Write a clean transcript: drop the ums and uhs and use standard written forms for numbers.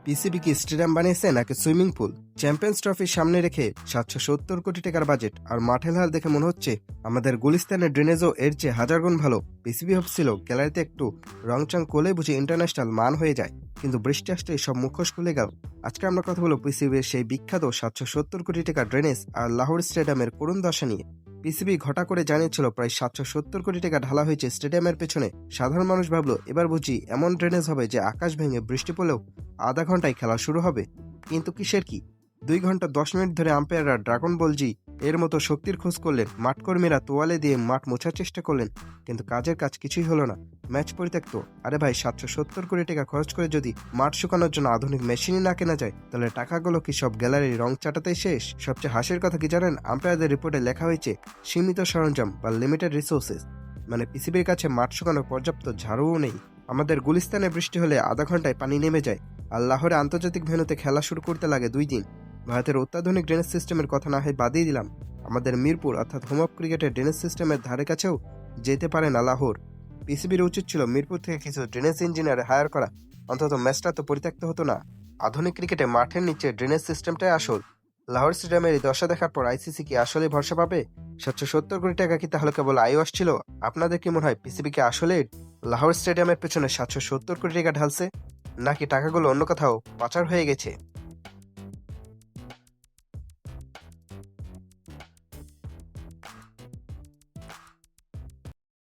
PCB কি stadium বানিয়েছে নাকি সুইমিং পুল? চ্যাম্পিয়ন্স ট্রফির সামনে রেখে 770 কোটি টাকার বাজেট আর মাঠের হাল দেখে মনে হচ্ছে আমাদের গুলিস্তানের ড্রেনেজও এর চেয়ে হাজার গুণ ভালো। পিসিবি ভাবছিল গ্যালারিতে একটু রংচং করলে বুঝি ইন্টারন্যাশনাল মান হয়ে যায়, কিন্তু বৃষ্টি আসলে সব মুখোশ খুলে গেল। আজকে আমরা কথা বলবো পিসিবির সেই বিখ্যাত 770 কোটি টাকা ড্রেনেজ আর লাহোর স্টেডিয়ামের করুণ দশা নিয়ে। পিসিবি ঘটা করে জানিয়েছিল প্রায় 770 কোটি টাকা ঢালা হয়েছে স্টেডিয়ামের পেছনে। সাধারণ মানুষ ভাবলো এবার বুঝি এমন ড্রেনেজ হবে যে আকাশ ভেঙে বৃষ্টি পড়লেও আধা ঘন্টায় খেলা শুরু হবে। কিন্তু কিসের কি, 2 ঘন্টা 10 মিনিট ধরে আম্পায়াররা ড্রাগন বল জি এর মতো শক্তির খোঁজ করলেন, মাঠকর্মীরা তোয়ালে দিয়ে মাঠ মোছার চেষ্টা করলেন, কিন্তু কাজের কাজ কিছুই হলো না। ম্যাচ পরিত্যক্ত। আরে ভাই, 770 কোটি টাকা খরচ করে যদি মাঠ শুকানোর জন্য আধুনিক মেশিনই না কেনা যায়, তাহলে টাকাগুলো কি সব গ্যালারির রং চাটাতেই শেষ? সবচেয়ে হাসির কথা কি জানেন, আম্পায়ারদের রিপোর্টে লেখা হয়েছে সীমিত সরঞ্জাম বা লিমিটেড রিসোর্সেস, মানে পিসিবির কাছে মাঠ শুকানোর পর্যাপ্ত ঝাড়ুও নেই। আমাদের গুলিস্তানে বৃষ্টি হলে আধা ঘন্টায় পানি নেমে যায়, আর লাহোরে আন্তর্জাতিক ভেন্যুতে খেলা শুরু করতে লাগে 2 দিন। ভারতের অত্যাধুনিক ড্রেনেজ সিস্টেমের কথা না হয় বাদই দিলাম, আমাদের মিরপুর অর্থাৎ হোম অফ ক্রিকেটের ড্রেনেজ সিস্টেমের ধারে কাছেও যেতে পারে না লাহোর। পিসিবির উচিত ছিল মিরপুর থেকে কিছু ড্রেনেজ ইঞ্জিনিয়ার হায়ার করা, অন্তত ম্যাচটা তো পরিত্যক্ত হতো না। আধুনিক ক্রিকেটে মাঠের নিচে ড্রেনেজ সিস্টেমটাই আসল। লাহোর স্টেডিয়ামের এই দশা দেখার পর আইসিসি কি আসলে ভরসা পাবে? 770 কোটি টাকা কি তাহলে কেবল আয় আসছিল? আপনাদের কি মনে হয় পিসিবি কি আসলে লাহোর স্টেডিয়ামের পেছনে 770 কোটি টাকা ঢালছে, নাকি টাকাগুলো অন্য কোথাও পাচার হয়ে গেছে?